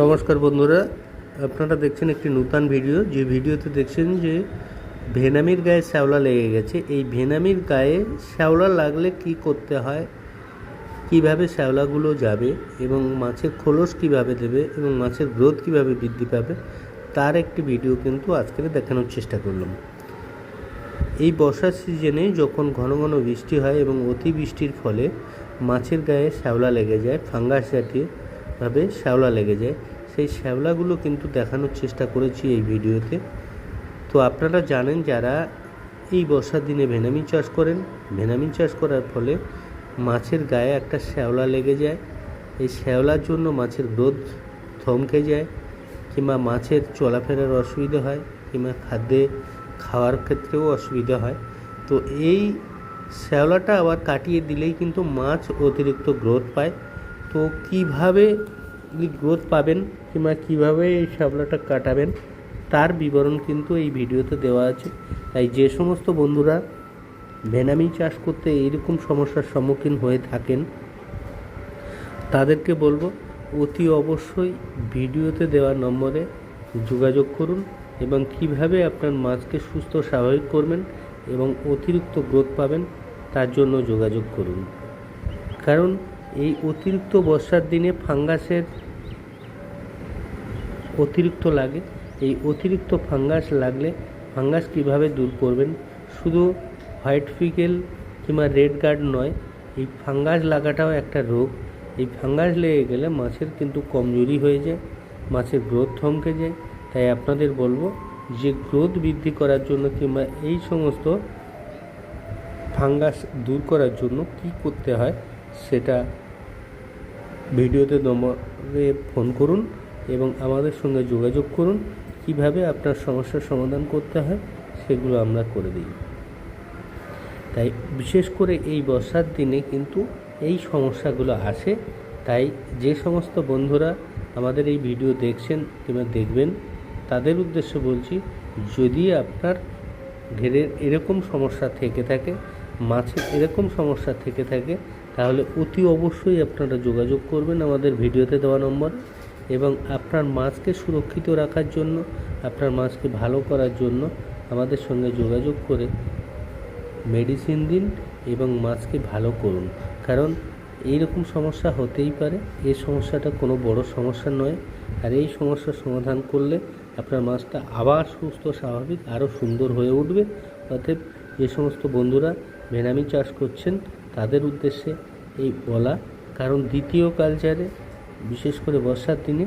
নমস্কার বন্ধুরা, আপনারা দেখছেন একটি নতুন ভিডিও। যে ভিডিওতে দেখছেন যে ভেনামির গায়ে শ্যাওলা লেগে গেছে। এই ভেনামির গায়ে শ্যাওলা লাগলে কি করতে হয়, কিভাবে শ্যাওলাগুলো যাবে এবং মাছের খোলস কিভাবে দেবে এবং মাছের গ্রোথ কিভাবে বৃদ্ধি পাবে, তার একটি ভিডিও কিন্তু আজকে দেখানোর চেষ্টা করলাম। এই বর্ষার সিজনে যখন ঘন ঘন বৃষ্টি হয় এবং অতি বৃষ্টির ফলে মাছের গায়ে শ্যাওলা লেগে যায়, ফাঙ্গাস জাতীয়ভাবে শ্যাওলা লেগে যায়, সেই শ্যাওলাগুলো কিন্তু দেখানোর চেষ্টা করেছি এই ভিডিওতে। তো আপনারা জানেন যারা এই বর্ষার দিনে ভেনামি চাষ করেন, ভেনামি চাষ করার ফলে মাছের গায়ে একটা শ্যাওলা লেগে যায়। এই শ্যাওলার জন্য মাছের গ্রোথ থমকে যায়, কিংবা মাছের চলাফেরার অসুবিধা হয়, কিংবা খাওয়ার ক্ষেত্রেও অসুবিধা হয়। তো এই শ্যাওলাটা আবার কাটিয়ে দিলেই কিন্তু মাছ অতিরিক্ত গ্রোথ পায়। তো কীভাবে গ্রোথ পাবেন কিংবা কীভাবে এই শ্যাওলাটা কাটাবেন তার বিবরণ কিন্তু এই ভিডিওতে দেওয়া আছে। তাই যে সমস্ত বন্ধুরা ভেনামি চাষ করতে এইরকম সমস্যার সম্মুখীন হয়ে থাকেন তাদেরকে বলবো অতি অবশ্যই ভিডিওতে দেওয়া নম্বরে যোগাযোগ করুন এবং কিভাবে আপনার মাছকে সুস্থ স্বাভাবিক করবেন এবং অতিরিক্ত গ্রোথ পাবেন তার জন্য যোগাযোগ করুন। কারণ এই অতিরিক্ত বর্ষার দিনে ফাঙ্গাসের অতিরিক্ত লাগে। এই অতিরিক্ত ফাঙ্গাস লাগলে ফাঙ্গাস কিভাবে দূর করবেন, শুধু হোয়াইট ফিকেল কিংবা রেড গার্ড নয়, এই ফাঙ্গাস লাগাটাও একটা রোগ। এই ফাঙ্গাস লেগে গেলে মাছের কিন্তু কমজোরি হয়ে যায়, মাছের গ্রোথ থমকে যায়। তাই আপনাদের বলবো যে গ্রোথ বৃদ্ধি করার জন্য কিংবা এই সমস্ত ফাঙ্গাস দূর করার জন্য কি করতে হয় সেটা ভিডিওতে নম্বরে ফোন করুন এবং আমাদের সঙ্গে যোগাযোগ করুন। কিভাবে আপনার সমস্যার সমাধান করতে হয় সেগুলো আমরা করে দিই। তাই বিশেষ করে এই বর্ষার দিনে কিন্তু এই সমস্যাগুলো আসে। তাই যে সমস্ত বন্ধুরা আমাদের এই ভিডিও দেখছেন কিংবা দেখবেন তাদের উদ্দেশ্যে বলছি, যদি আপনার ঘেরের এরকম সমস্যা থেকে থাকে, মাছের এরকম সমস্যা থেকে থাকে, তাহলে অতি অবশ্যই আপনারা যোগাযোগ করবেন আমাদের ভিডিওতে দেওয়া নম্বর। এবং আপনার মাছকে সুরক্ষিত রাখার জন্য, আপনার মাছকে ভালো করার জন্য আমাদের সঙ্গে যোগাযোগ করে মেডিসিন দিন এবং মাছকে ভালো করুন। কারণ এইরকম সমস্যা হতেই পারে, এই সমস্যাটা কোনো বড় সমস্যা নয়। আর এই সমস্যার সমাধান করলে আপনার মাছটা আবার সুস্থ স্বাভাবিক আরও সুন্দর হয়ে উঠবে। অতএব যে সমস্ত বন্ধুরা ভেনামি চাষ করছেন তাদের উদ্দেশ্যে এই বলা। কারণ দ্বিতীয় কালচারে বিশেষ করে বর্ষার দিনে